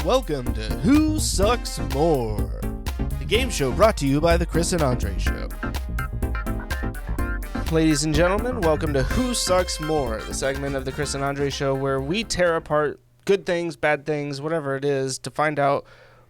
Welcome to Who Sucks More, the game show brought to you by the Chris and Andre Show. Ladies and gentlemen, welcome to Who Sucks More, the segment of the Chris and Andre Show where we tear apart good things, bad things, whatever it is, to find out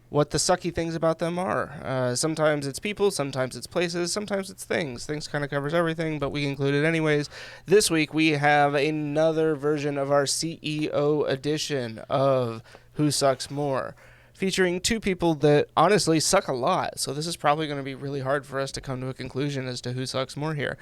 what the sucky things about them are. Sometimes it's people, sometimes it's places, sometimes it's things. Things kind of covers everything, but we include it anyways. This week we have another version of our CEO edition of Who Sucks More, featuring two people that honestly suck a lot. So this is probably going to be really hard for us to come to a conclusion as to who sucks more here.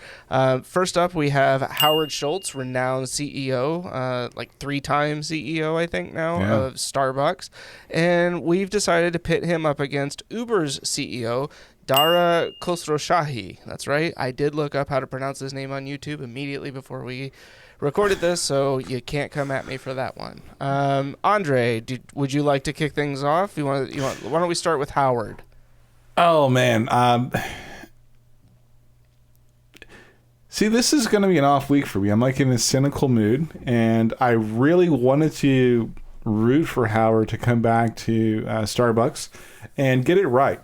First up, we have Howard Schultz, renowned CEO, like 3-time CEO, I think now, of Starbucks. And we've decided to pit him up against Uber's CEO, Dara Khosrowshahi. That's right. I did look up how to pronounce his name on YouTube immediately before we recorded this, so you can't come at me for that one. Andre, would you like to kick things off? Why don't we start with Howard? Oh, man. See, this is going to be an off week for me. I'm like in a cynical mood, and I really wanted to root for Howard to come back to Starbucks and get it right.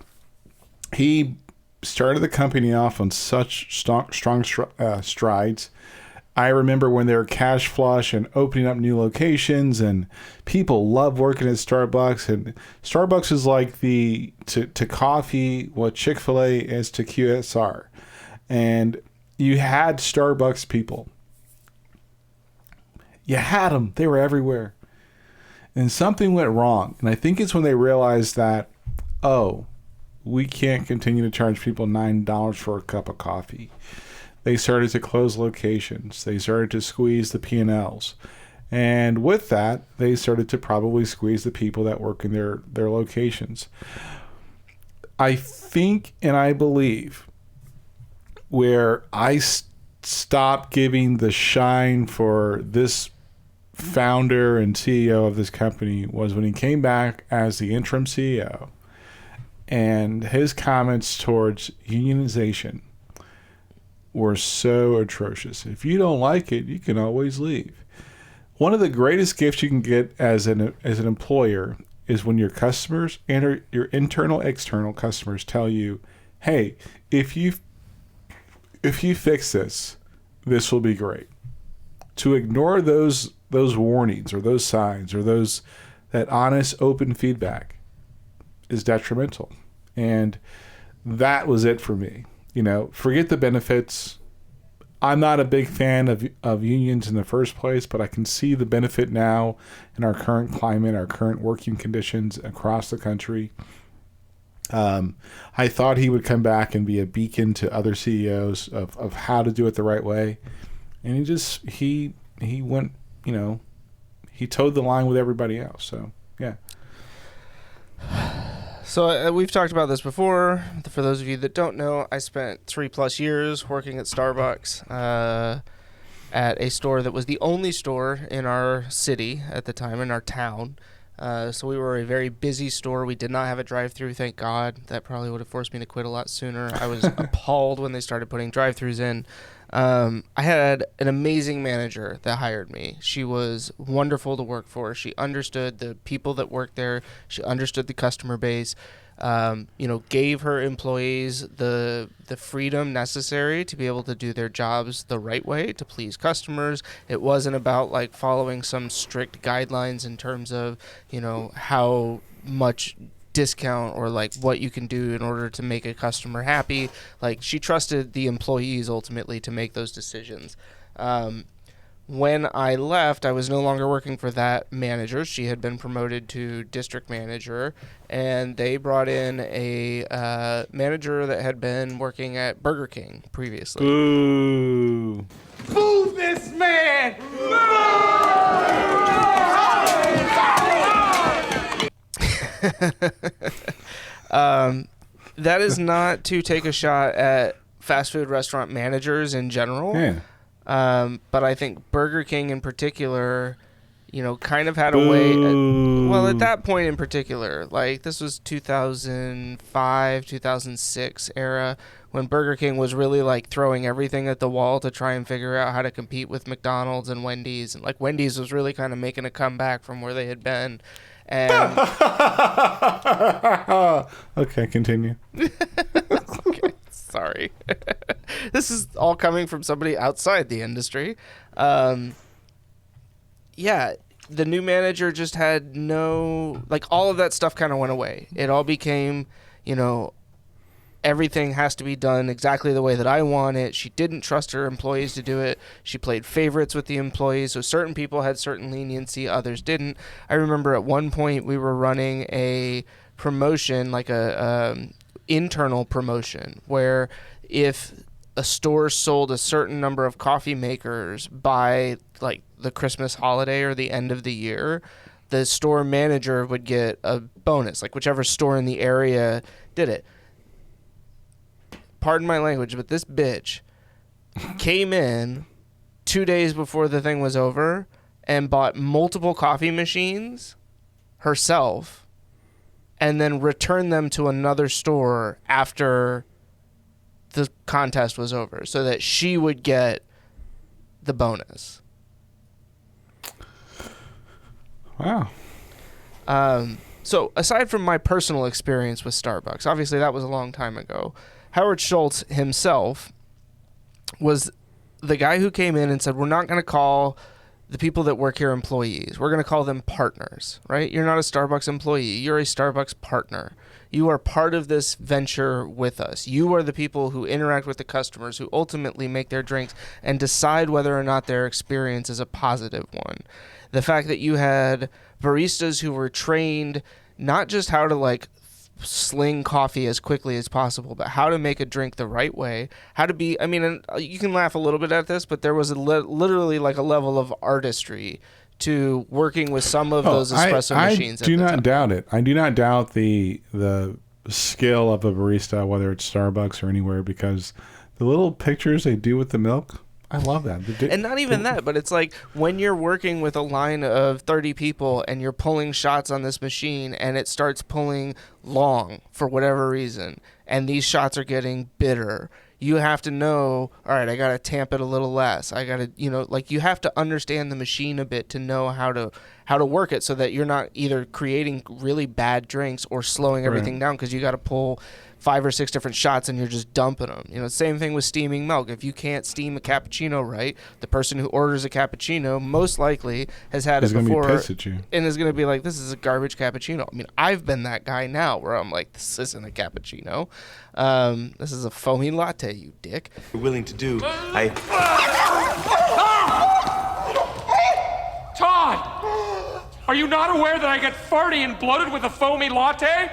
He started the company off on such strong strides. I remember when they were cash flush and opening up new locations, and people love working at Starbucks. And Starbucks is like to coffee what Chick-fil-A is to QSR. And you had Starbucks people. You had them. They were everywhere. And something went wrong. And I think it's when they realized that, we can't continue to charge people $9 for a cup of coffee. They started to close locations. They started to squeeze the P&Ls. And with that, they started to probably squeeze the people that work in their locations. I think and I believe where I stopped giving the shine for this founder and CEO of this company was when he came back as the interim CEO. And his comments towards unionization were so atrocious. If you don't like it, you can always leave. One of the greatest gifts you can get as an employer is when your customers and your internal, external customers tell you, hey, if you fix this, this will be great. To ignore those warnings or those signs or that honest, open feedback is detrimental. And that was it for me. Forget the benefits. I'm not a big fan of unions in the first place, but I can see the benefit now in our current climate, our current working conditions across the country. I thought he would come back and be a beacon to other CEOs of how to do it the right way. And he went, he towed the line with everybody else. So, yeah. So we've talked about this before. For those of you that don't know, I spent 3+ years working at Starbucks at a store that was the only store in our city at the time, in our town. So we were a very busy store. We did not have a drive-thru, thank God. That probably would have forced me to quit a lot sooner. I was appalled when they started putting drive-thrus in. I had an amazing manager that hired me. She was wonderful to work for. She understood the people that worked there. She understood the customer base. Gave her employees the freedom necessary to be able to do their jobs the right way to please customers. It wasn't about like following some strict guidelines in terms of, how much discount or like what you can do in order to make a customer happy. Like, she trusted the employees ultimately to make those decisions. When I left, I was no longer working for that manager. She had been promoted to district manager, and they brought in a manager that had been working at Burger King previously. Boo! Boo this man! That is not to take a shot at fast food restaurant managers in general. Yeah. But I think Burger King in particular, kind of had a way. Well, at that point in particular, like this was 2005, 2006 era when Burger King was really like throwing everything at the wall to try and figure out how to compete with McDonald's and Wendy's. And like Wendy's was really kind of making a comeback from where they had been. And okay, continue. Okay, sorry. This is all coming from somebody outside the industry. Yeah, the new manager just had all of that stuff kind of went away. It all became, everything has to be done exactly the way that I want it. She didn't trust her employees to do it. She played favorites with the employees. So certain people had certain leniency, others didn't. I remember at one point we were running a promotion, like a internal promotion, where if a store sold a certain number of coffee makers by like the Christmas holiday or the end of the year, the store manager would get a bonus, like whichever store in the area did it. Pardon my language, but this bitch came in 2 days before the thing was over and bought multiple coffee machines herself and then returned them to another store after the contest was over so that she would get the bonus. Wow. So aside from my personal experience with Starbucks, obviously that was a long time ago, Howard Schultz himself was the guy who came in and said, we're not going to call the people that work here employees. We're going to call them partners, right? You're not a Starbucks employee. You're a Starbucks partner. You are part of this venture with us. You are the people who interact with the customers, who ultimately make their drinks and decide whether or not their experience is a positive one. The fact that you had baristas who were trained not just how to like sling coffee as quickly as possible, but how to make a drink the right way, how to be, and you can laugh a little bit at this, but there was literally like a level of artistry to working with some of those espresso machines. I do not doubt it. I do not doubt the skill of a barista, whether it's Starbucks or anywhere, because the little pictures they do with the milk, I love that. And not even that, but it's like when you're working with a line of 30 people and you're pulling shots on this machine and it starts pulling long for whatever reason, and these shots are getting bitter, you have to know, all right, I got to tamp it a little less. I got to, you have to understand the machine a bit to know how to work it so that you're not either creating really bad drinks or slowing everything down because you got to pull 5 or 6 different shots and you're just dumping them. Same thing with steaming milk. If you can't steam a cappuccino right, the person who orders a cappuccino most likely has had it before be pissed at you. And is going to be like, this is a garbage cappuccino. I've been that guy now where I'm like, this isn't a cappuccino. This is a foamy latte, you dick. You're willing to do. Todd! Are you not aware that I get farty and bloated with a foamy latte?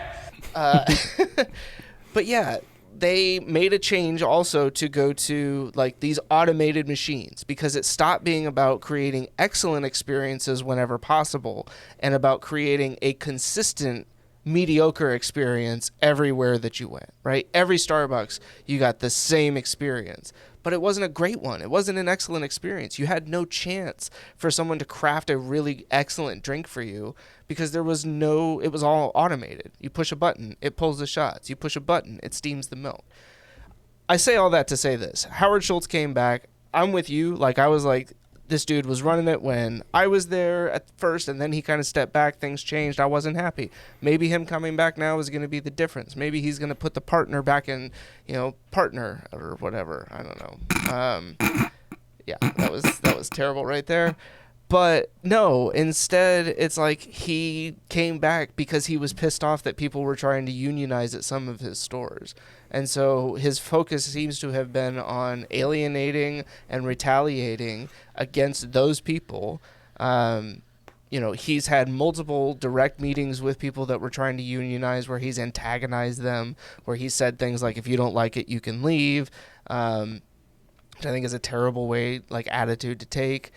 But yeah, they made a change also to go to like these automated machines because it stopped being about creating excellent experiences whenever possible and about creating a consistent mediocre experience everywhere that you went, right? Every Starbucks, you got the same experience. But it wasn't a great one. It wasn't an excellent experience. You had no chance for someone to craft a really excellent drink for you because it was all automated. You push a button, it pulls the shots. You push a button, it steams the milk. I say all that to say this. Howard Schultz came back. I'm with you. Like, I was like, this dude was running it when I was there at first, and then he kind of stepped back. Things changed. I wasn't happy. Maybe him coming back now is going to be the difference. Maybe he's going to put the partner back in, partner or whatever. I don't know. Yeah, that was terrible right there. But no, instead, it's like he came back because he was pissed off that people were trying to unionize at some of his stores. And so his focus seems to have been on alienating and retaliating against those people. He's had multiple direct meetings with people that were trying to unionize where he's antagonized them, where he said things like, if you don't like it, you can leave, which I think is a terrible attitude to take.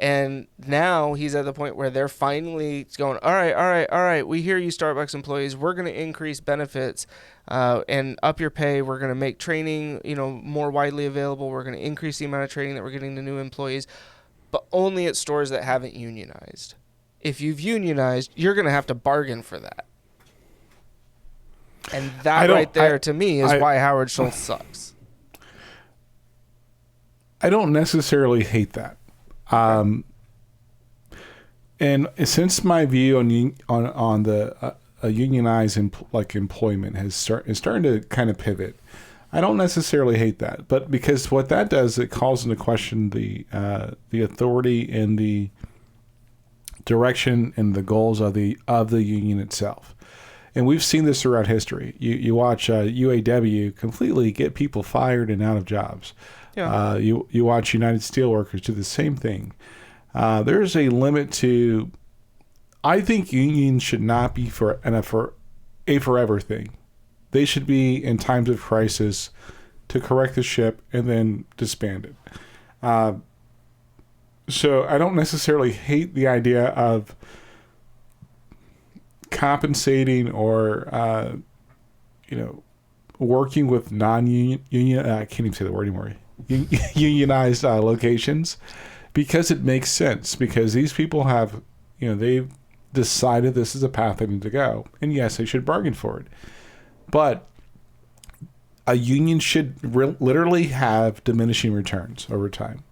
And now he's at the point where they're finally going, all right, we hear you, Starbucks employees. We're going to increase benefits and up your pay. We're going to make training, more widely available. We're going to increase the amount of training that we're getting to new employees, but only at stores that haven't unionized. if you've unionized, you're going to have to bargain for that. And that right there, to me, is why Howard Schultz sucks. I don't necessarily hate that. And since my view on the unionized employment is starting to kind of pivot, I don't necessarily hate that. But because what that does, it calls into question the authority and the direction and the goals of the union itself. And we've seen this throughout history. You watch UAW completely get people fired and out of jobs. Yeah. You watch United Steelworkers do the same thing. There's a limit to. I think unions should not be for a forever thing. They should be in times of crisis to correct the ship and then disband it. So I don't necessarily hate the idea of compensating or working with non-union. I can't even say the word anymore. Unionized locations, because it makes sense. Because these people have, they've decided this is a path they need to go, and yes, they should bargain for it. But a union should literally have diminishing returns over time.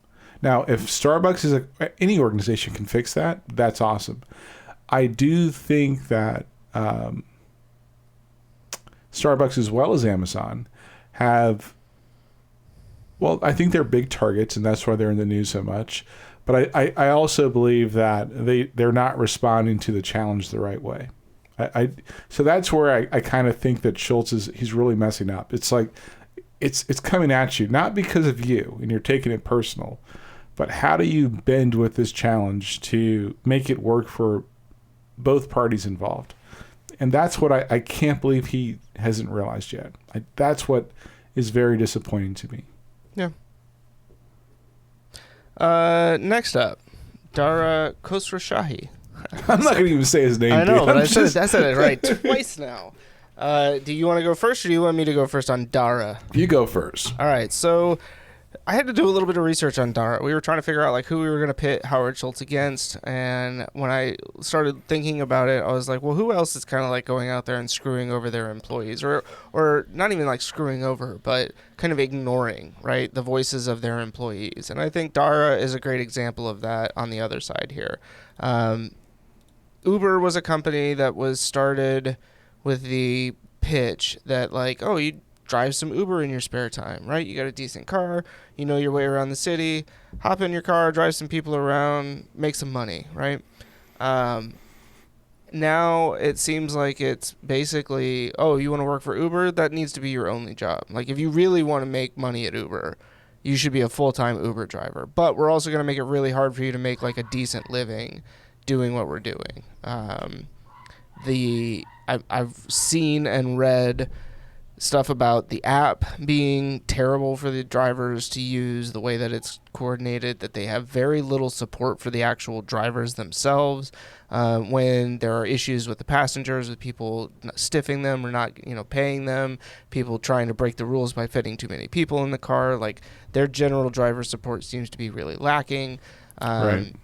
Now, if Starbucks any organization can fix that, that's awesome. I do think that Starbucks, as well as Amazon, have. Well, I think they're big targets, and that's why they're in the news so much. But I also believe that they're not responding to the challenge the right way. So that's where I kind of think that Schultz he's really messing up. It's like it's coming at you, not because of you, and you're taking it personal, but how do you bend with this challenge to make it work for both parties involved? And that's what I can't believe he hasn't realized yet. That's what is very disappointing to me. Yeah. Next up, Dara Khosrowshahi. I'm not going to even say his name. I know, but I just... said it right twice now. Do you want to go first, or do you want me to go first on Dara? You go first. All right. So I had to do a little bit of research on Dara. We were trying to figure out who we were going to pit Howard Schultz against, and when I started thinking about it, I was like, well, who else is kind of going out there and screwing over their employees, or not even screwing over, but kind of ignoring, right, the voices of their employees. And I think Dara is a great example of that on the other side here. Uber was a company that was started with the pitch that you drive some Uber in your spare time, right? You got a decent car, you know your way around the city, hop in your car, drive some people around, make some money, right? Now it seems like it's basically, oh, you want to work for Uber? That needs to be your only job. If you really want to make money at Uber, you should be a full-time Uber driver. But we're also going to make it really hard for you to make a decent living doing what we're doing. I've seen and read stuff about the app being terrible for the drivers to use, the way that it's coordinated, that they have very little support for the actual drivers themselves. When there are issues with the passengers, with people stiffing them or not, paying them, people trying to break the rules by fitting too many people in the car, their general driver support seems to be really lacking. Right.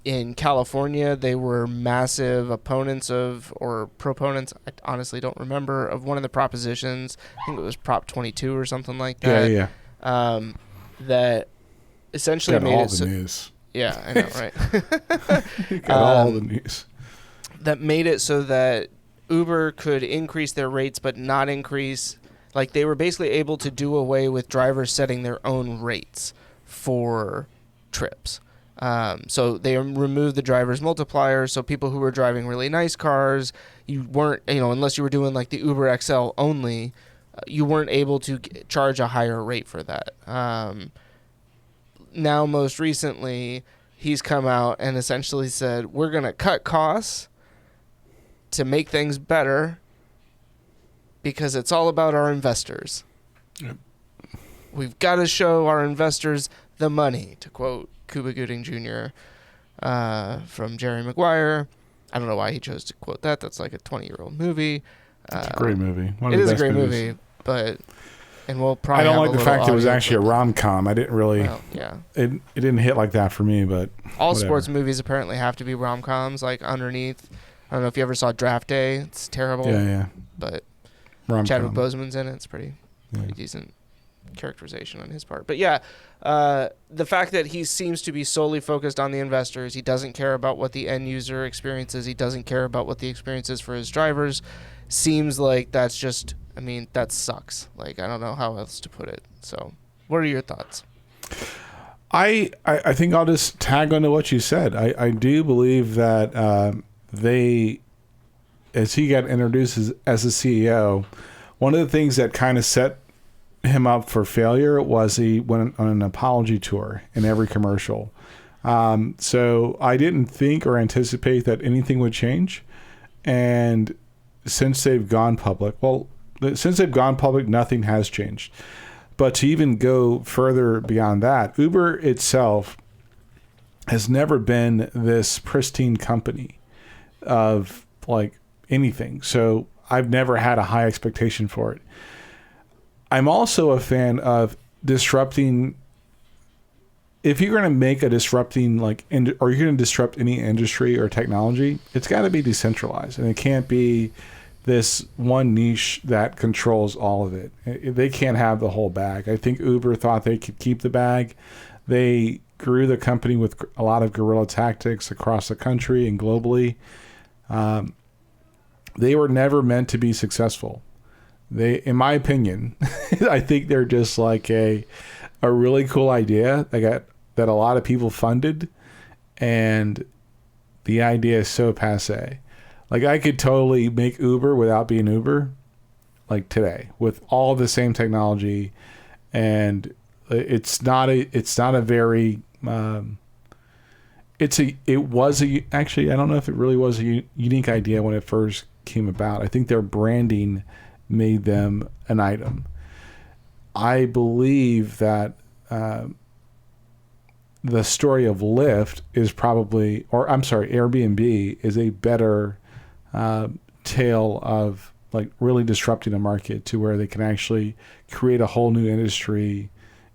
In California, they were massive opponents or proponents, I honestly don't remember, of one of the propositions. I think it was Prop 22 or something like that. Yeah. That essentially got made all it the news. Yeah, I know, right? Got all the news. That made it so that Uber could increase their rates but not increase. They were basically able to do away with drivers setting their own rates for trips. So they removed the driver's multiplier. So people who were driving really nice cars, you weren't, unless you were doing the Uber XL only, you weren't able to charge a higher rate for that. Now, most recently, he's come out and essentially said, we're going to cut costs to make things better because it's all about our investors. Yep. We've got to show our investors the money, to quote Cuba Gooding Jr. From Jerry Maguire. I don't know why he chose to quote that. That's a 20-year-old movie. It's a great movie. It is a great movie, but And we'll probably I don't have like a the little fact that it was audio actually a clip. rom-com. I didn't really... Well, yeah. It didn't hit like that for me, but All whatever. sports movies apparently have to be rom-coms, like underneath. I don't know if you ever saw Draft Day. It's terrible. Yeah. But Rom-com. Chadwick Boseman's in it. It's pretty decent characterization on his part. But yeah, the fact that he seems to be solely focused on the investors, he doesn't care about what the end user experiences, he doesn't care about what the experience is for his drivers, seems like that's just, I mean, that sucks. Like, I don't know how else to put it. So what are your thoughts? I think I'll just tag onto what you said. I do believe that as he got introduced as a CEO, one of the things that kind of set him up for failure was he went on an apology tour in every commercial. So I didn't think or anticipate that anything would change. And since they've gone public, nothing has changed. But to even go further beyond that, Uber itself has never been this pristine company of like anything. So I've never had a high expectation for it. I'm also a fan of disrupting. If you're going to make a disrupting or you're going to disrupt any industry or technology, it's got to be decentralized, and it can't be this one niche that controls all of it. They can't have the whole bag. I think Uber thought they could keep the bag. They grew the company with a lot of guerrilla tactics across the country and globally. They were never meant to be successful. In my opinion, I think they're just like a really cool idea that a lot of people funded, and the idea is so passé. Like, I could totally make Uber without being Uber, like today, with all the same technology, and it's not a very actually, I don't know if it really was a unique idea when it first came about. I think their branding made them an item. I believe that the story of Lyft is probably, or I'm sorry, Airbnb is a better tale of like really disrupting a market to where they can actually create a whole new industry,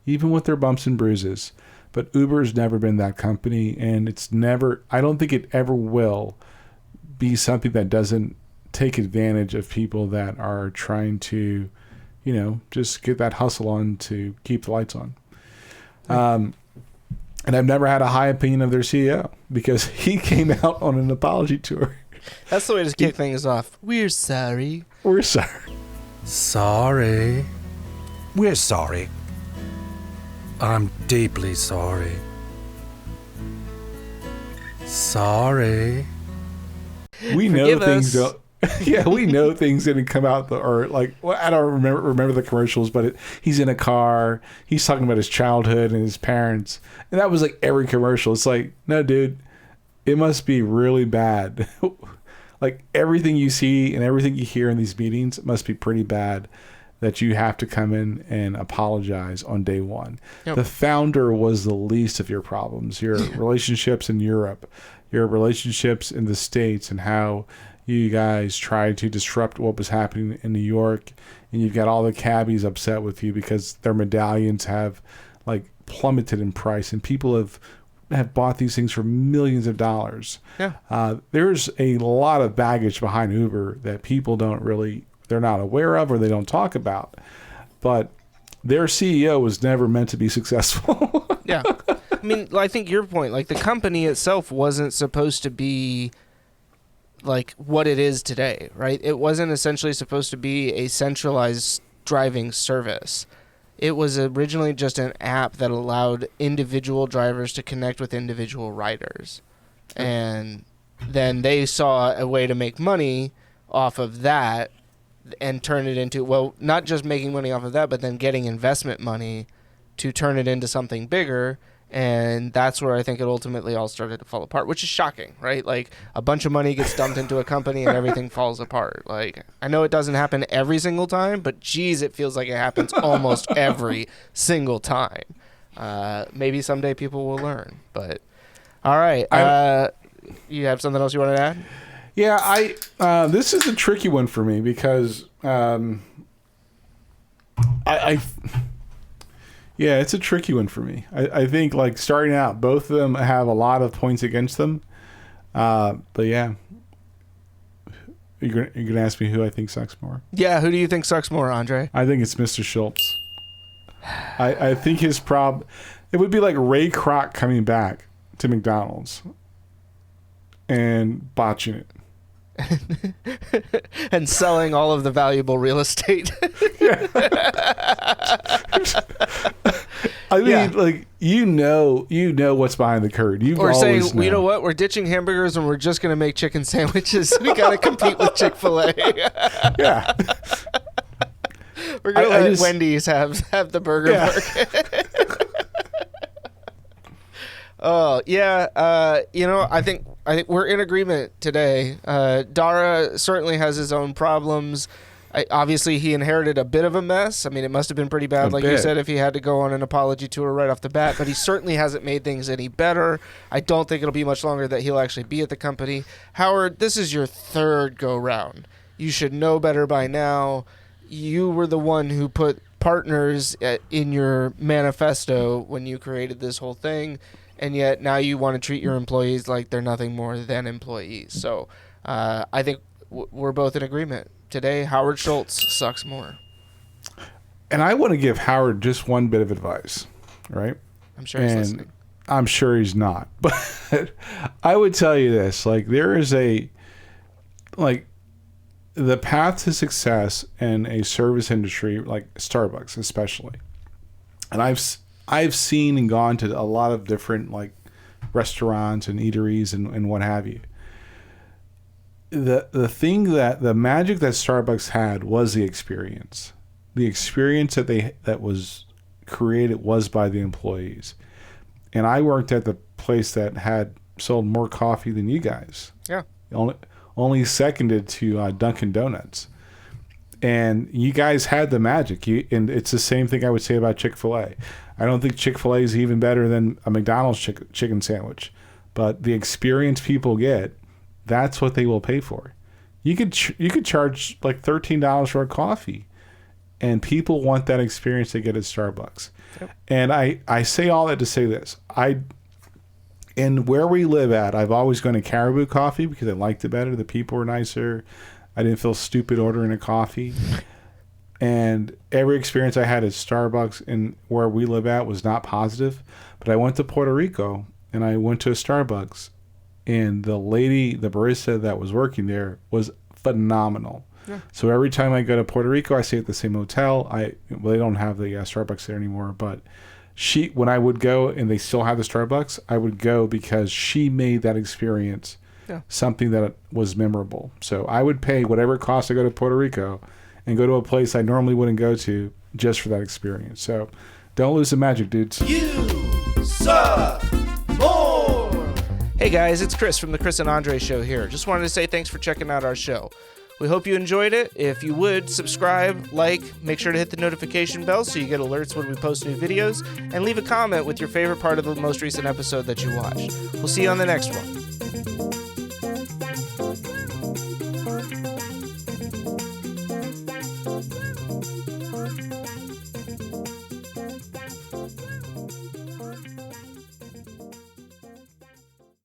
even with their bumps and bruises. But Uber's never been that company, and I don't think it ever will be something that doesn't take advantage of people that are trying to, just get that hustle on to keep the lights on. And I've never had a high opinion of their CEO because he came out on an apology tour. That's the way to kick things off. We're sorry. We're sorry. Sorry. We're sorry. I'm deeply sorry. Sorry. We know Forgive things us. don't. Yeah, we know things didn't come out I don't remember the commercials, but he's in a car. He's talking about his childhood and his parents, and that was like every commercial. It's like, no, dude, it must be really bad. Like everything you see and everything you hear in these meetings must be pretty bad that you have to come in and apologize on day one. Yep. The founder was the least of your problems. Your relationships in Europe, your relationships in the States, and how you guys tried to disrupt what was happening in New York, and you've got all the cabbies upset with you because their medallions have like plummeted in price, and people have bought these things for millions of dollars. Yeah. There's a lot of baggage behind Uber that people they're not aware of or they don't talk about. But their CEO was never meant to be successful. Yeah. I mean, I think your point, like the company itself wasn't supposed to be like what it is today, right? It wasn't essentially supposed to be a centralized driving service. It was originally just an app that allowed individual drivers to connect with individual riders. And then they saw a way to make money off of that and turn it into, well, not just making money off of that, but then getting investment money to turn it into something bigger. And that's where I think it ultimately all started to fall apart, which is shocking, right? Like a bunch of money gets dumped into a company and everything falls apart. Like, I know it doesn't happen every single time, but geez, it feels like it happens almost every single time. Maybe someday people will learn, but all right. You have something else you wanted to add? Yeah, this is a tricky one for me because Yeah, it's a tricky one for me. I think like starting out, both of them have a lot of points against them. But yeah, you're gonna ask me who I think sucks more. Yeah, who do you think sucks more, Andre? I think it's Mr. Schultz. I think his problem, it would be like Ray Kroc coming back to McDonald's and botching it. And selling all of the valuable real estate. I mean, like you know what's behind the curtain. You Or say, always know. you know what? We're ditching hamburgers and we're just going to make chicken sandwiches. We got to compete with Chick-fil-A. Yeah. We're going to let Wendy's have the burger market. Oh, yeah. I think we're in agreement today. Dara certainly has his own problems. Obviously, he inherited a bit of a mess. I mean, it must have been pretty bad, like you said, if he had to go on an apology tour right off the bat. But he certainly hasn't made things any better. I don't think it'll be much longer that he'll actually be at the company. Howard, this is your third go-round. You should know better by now. You were the one who put partners in your manifesto when you created this whole thing. And yet now you want to treat your employees like they're nothing more than employees. So I think we're both in agreement. Today, Howard Schultz sucks more. And I want to give Howard just one bit of advice, right? I'm sure he's listening. I'm sure he's not. But I would tell you this. Like, there is the path to success in a service industry, like Starbucks especially. And I've seen and gone to a lot of different like restaurants and eateries and what have you. The thing the magic that Starbucks had was the experience. The experience that was created was by the employees. And I worked at the place that had sold more coffee than you guys. Yeah. Only seconded to Dunkin' Donuts. And you guys had the magic. And it's the same thing I would say about Chick-fil-A. I don't think Chick-fil-A is even better than a McDonald's chicken sandwich. But the experience people get, that's what they will pay for. You could charge like $13 for a coffee. And people want that experience they get at Starbucks. Yep. And I say all that to say this. And where we live at, I've always gone to Caribou Coffee because I liked it better. The people were nicer. I didn't feel stupid ordering a coffee. And every experience I had at Starbucks and where we live at was not positive. But I went to Puerto Rico and I went to a Starbucks. And the barista that was working there was phenomenal. Yeah. So every time I go to Puerto Rico, I stay at the same hotel. They don't have the Starbucks there anymore. But when I would go and they still have the Starbucks, I would go because she made that experience something that was memorable. So I would pay whatever it costs to go to Puerto Rico and go to a place I normally wouldn't go to just for that experience. So don't lose the magic, dudes. You suck more. Hey guys, it's Chris from the Chris and Andre Show here. Just wanted to say thanks for checking out our show. We hope you enjoyed it. If you would, subscribe, make sure to hit the notification bell so you get alerts when we post new videos, and leave a comment with your favorite part of the most recent episode that you watched. We'll see you on the next one.